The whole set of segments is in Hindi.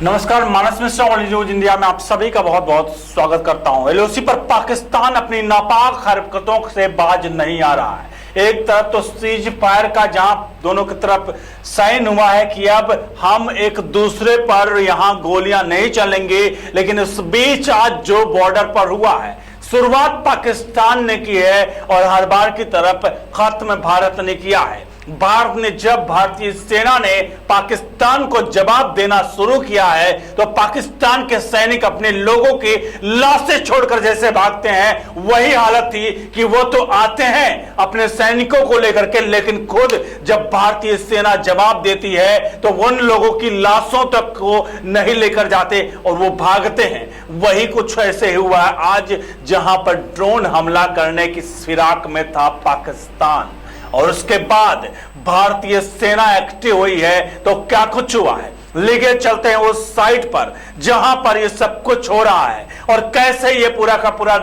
नमस्कार, मानस मिश्रा और न्यूज इंडिया में आप सभी का बहुत बहुत स्वागत करता हूं। एलओसी पर पाकिस्तान अपनी नापाक हरकतों से बाज नहीं आ रहा है। एक तरफ तो सीज फायर का जहां दोनों की तरफ साइन हुआ है कि अब हम एक दूसरे पर यहां गोलियां नहीं चलेंगे, लेकिन इस बीच आज जो बॉर्डर पर हुआ है, शुरुआत पाकिस्तान ने की है और हर बार की तरफ खत्म भारत ने किया है। भारत ने जब भारतीय सेना ने पाकिस्तान को जवाब देना शुरू किया है तो पाकिस्तान के सैनिक अपने लोगों की लाशें छोड़कर जैसे भागते हैं, वही हालत थी कि वो तो आते हैं अपने सैनिकों को लेकर के, लेकिन खुद जब भारतीय सेना जवाब देती है तो उन लोगों की लाशों तक को नहीं लेकर जाते और वो भागते हैं। वही कुछ ऐसे हुआ है आज, जहां पर ड्रोन हमला करने की फिराक में था पाकिस्तान और उसके बाद भारतीय सेना एक्टिव हुई है। तो क्या कुछ हुआ है, लेके चलते हैं उस साइट पर जहां पर ये सब कुछ हो रहा है और कैसे ये पूरा का पूरा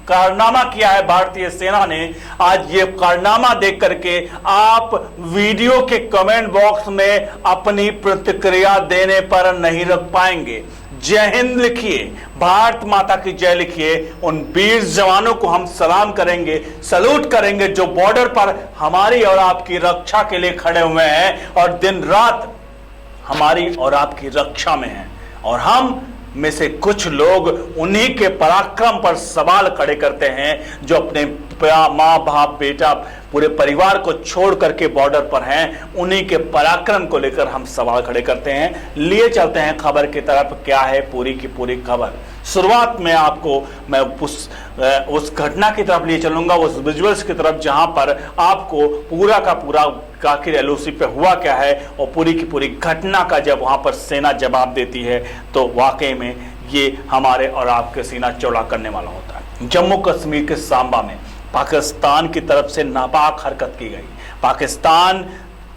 कारनामा किया है भारतीय सेना ने। आज ये कारनामा देख करके आप वीडियो के कमेंट बॉक्स में अपनी प्रतिक्रिया देने पर नहीं रख पाएंगे। जय हिंद लिखिए, भारत माता की जय लिखिए। उन वीर जवानों को हम सलाम करेंगे, सलूट करेंगे जो बॉर्डर पर हमारी और आपकी रक्षा के लिए खड़े हुए हैं और दिन रात हमारी और आपकी रक्षा में हैं। और हम में से कुछ लोग उन्हीं के पराक्रम पर सवाल खड़े करते हैं जो अपने माँ बाप बेटा पूरे परिवार को छोड़ करके बॉर्डर पर हैं। उन्हीं के पराक्रम को लेकर हम सवाल खड़े करते हैं। लिए चलते हैं खबर की तरफ। क्या है पूरी की पूरी खबर। शुरुआत में आपको मैं उस घटना की तरफ लिए चलूंगा, उस विजुअल्स की तरफ जहां पर आपको पूरा का पूरा आखिर एलओसी पे हुआ क्या है और पूरी की पूरी घटना का जब वहां पर सेना जवाब देती है तो वाकई में ये हमारे और आपके सीना चौड़ा करने वाला होता है। जम्मू कश्मीर के सांबा में पाकिस्तान की तरफ से नापाक हरकत की गई। पाकिस्तान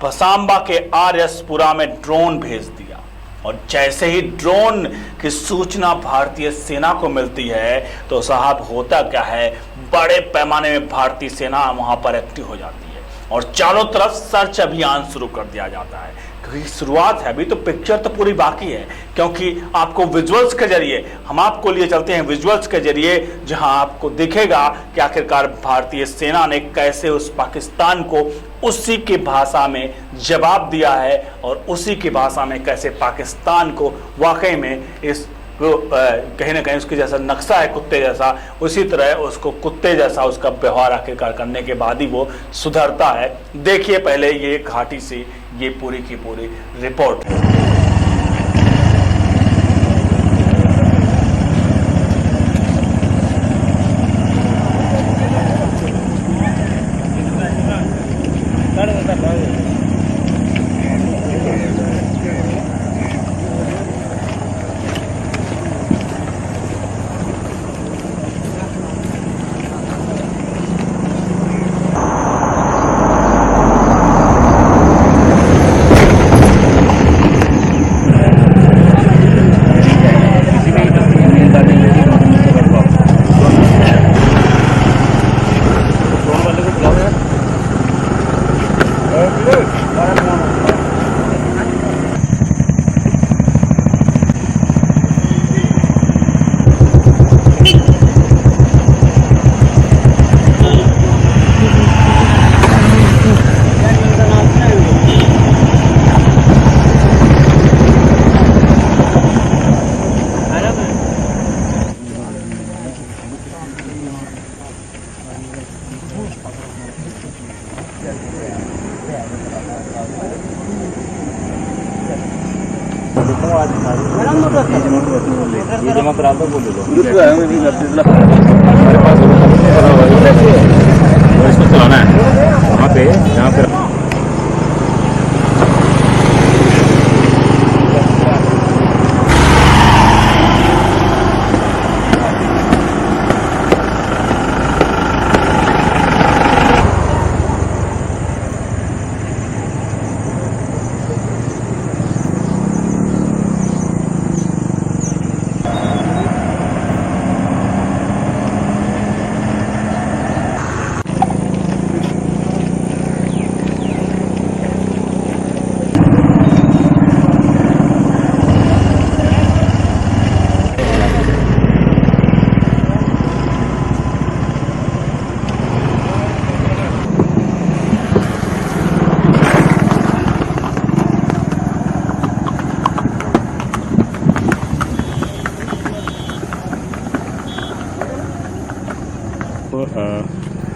सांबा के आरएसपुरा में ड्रोन भेज दिया और जैसे ही ड्रोन की सूचना भारतीय सेना को मिलती है तो साहब होता क्या है, बड़े पैमाने में भारतीय सेना वहां पर एक्टिव हो जाती है और चारों तरफ सर्च अभियान शुरू कर दिया जाता है। क्योंकि शुरुआत है, अभी तो पिक्चर तो पूरी बाकी है, क्योंकि आपको विजुअल्स के जरिए हम आपको लिए चलते हैं विजुअल्स के जरिए जहां आपको दिखेगा कि आखिरकार भारतीय सेना ने कैसे उस पाकिस्तान को उसी की भाषा में जवाब दिया है और उसी की भाषा में कैसे पाकिस्तान को वाकई में इस कहीं ना कहीं उसके जैसा नक्शा है कुत्ते जैसा, उसी तरह उसको कुत्ते जैसा उसका व्यवहार आखिरकार करने के बाद ही वो सुधरता है। देखिए पहले ये घाटी से ये पूरी की पूरी रिपोर्ट। ये जमा करा दो, बोल दो इसको चलाना है वहाँ पे जहाँ पे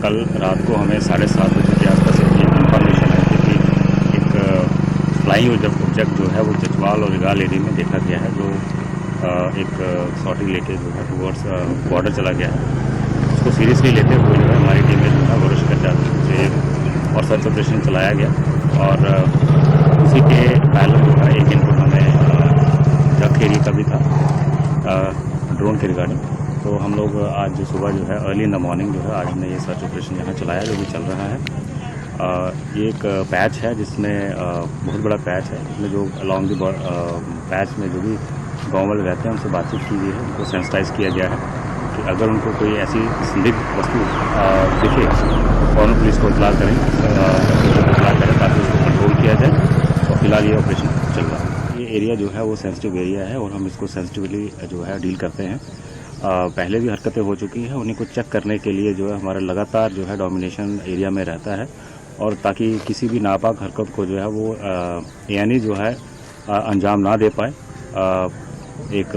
कल रात को हमें 7:30 बजे के आसपास एक इन्फॉर्मेशन आई थी कि एक फ्लाइंग ऑब्जेक्ट जो है वो चचवाल और रिगाल एरिया में देखा गया है, जो एक सॉर्टी लेके जो है टूवर्ड्स बॉर्डर चला गया है। उसको सीरियसली लेते हुए जो है हमारी टीम ने जो है वरुण से और सर्च ऑपरेशन चलाया गया और उसी के पैरेलल जो है एक इनपुट हमें जख एरिया का भी था ड्रोन के रिगार्डिंग। तो हम लोग आज सुबह जो है अर्ली इन द मॉर्निंग जो है आज हमने ये सर्च ऑपरेशन यहाँ चलाया, जो भी चल रहा है। ये एक पैच है जिसमें बहुत बड़ा पैच है, इसमें जो अलॉन्ग द पैच में जो भी गाँव वाले रहते हैं उनसे बातचीत की गई है, उनको सेंसिटाइज किया गया है कि अगर उनको कोई ऐसी संदिग्ध वस्तु दिखे तो फौरन पुलिस को इतला करें ताकि उसको कंट्रोल किया जाए। और फिलहाल ये ऑपरेशन चल रहा है। ये एरिया जो है वो सेंसिटिव एरिया है और हम इसको सेंसिटिवली जो है डील करते हैं। पहले भी हरकतें हो चुकी हैं, उन्हीं को चेक करने के लिए जो है हमारा लगातार जो है डोमिनेशन एरिया में रहता है, और ताकि किसी भी नापाक हरकत को जो है वो यानी जो है अंजाम ना दे पाए। एक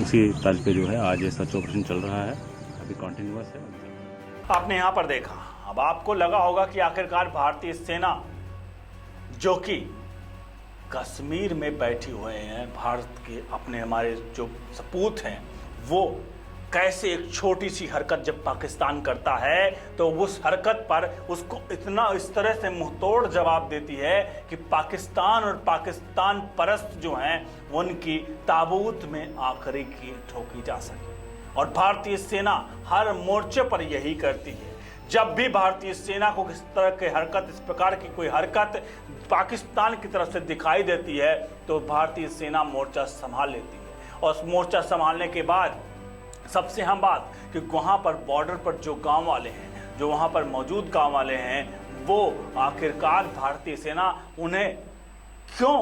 उसी तर्ज पे जो है आज ये सर्च ऑपरेशन चल रहा है, अभी कंटिन्यूअस है। आपने यहाँ पर देखा, अब आपको लगा होगा कि आखिरकार भारतीय सेना जो कि कश्मीर में बैठी हुए हैं, भारत के अपने हमारे जो सपूत हैं, वो कैसे एक छोटी सी हरकत जब पाकिस्तान करता है तो उस हरकत पर उसको इतना इस तरह से मुंहतोड़ जवाब देती है कि पाकिस्तान और पाकिस्तान परस्त जो हैं उनकी ताबूत में आखिरी की ठोकी जा सके। और भारतीय सेना हर मोर्चे पर यही करती है। जब भी भारतीय सेना को किस तरह की हरकत, इस प्रकार की कोई हरकत पाकिस्तान की तरफ से दिखाई देती है तो भारतीय सेना मोर्चा संभाल लेती है। और उस मोर्चा संभालने के बाद सबसे अहम बात कि वहाँ पर बॉर्डर पर जो गांव वाले हैं, जो वहाँ पर मौजूद गांव वाले हैं, वो आखिरकार भारतीय सेना उन्हें क्यों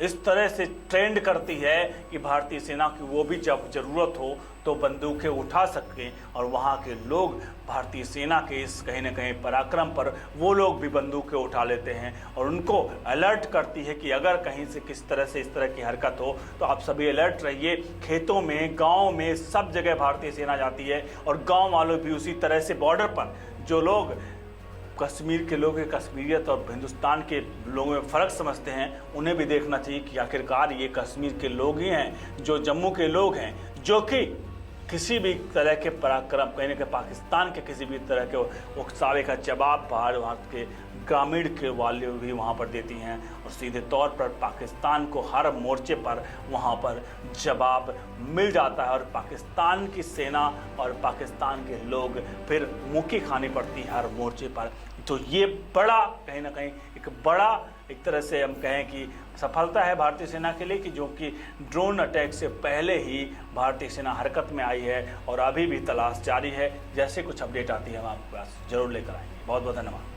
इस तरह से ट्रेंड करती है कि भारतीय सेना की वो भी जब ज़रूरत हो तो बंदूकें उठा सकें। और वहाँ के लोग भारतीय सेना के इस कहीं ना कहीं पराक्रम पर वो लोग भी बंदूकें उठा लेते हैं और उनको अलर्ट करती है कि अगर कहीं से किस तरह से इस तरह की हरकत हो तो आप सभी अलर्ट रहिए। खेतों में, गाँव में, सब जगह भारतीय सेना जाती है और गाँव वालों भी उसी तरह से बॉर्डर पर जो लोग कश्मीर के लोग कश्मीरियत और हिंदुस्तान के लोगों में फ़र्क समझते हैं, उन्हें भी देखना चाहिए कि आखिरकार ये कश्मीर के लोग ही हैं, जो जम्मू के लोग हैं, जो कि किसी भी तरह के पराक्रम, कहीं ना कहीं पाकिस्तान के किसी भी तरह के उकसावे का जवाब भारत के ग्रामीण के वाले भी वहाँ पर देती हैं और सीधे तौर पर पाकिस्तान को हर मोर्चे पर वहाँ पर जवाब मिल जाता है और पाकिस्तान की सेना और पाकिस्तान के लोग फिर मुक्की खानी पड़ती है हर मोर्चे पर। तो ये बड़ा कहीं ना कहीं एक तरह से हम कहें कि सफलता है भारतीय सेना के लिए कि जो कि ड्रोन अटैक से पहले ही भारतीय सेना हरकत में आई है और अभी भी तलाश जारी है। जैसे कुछ अपडेट आती है हम आपके पास जरूर लेकर आएंगे। बहुत बहुत धन्यवाद।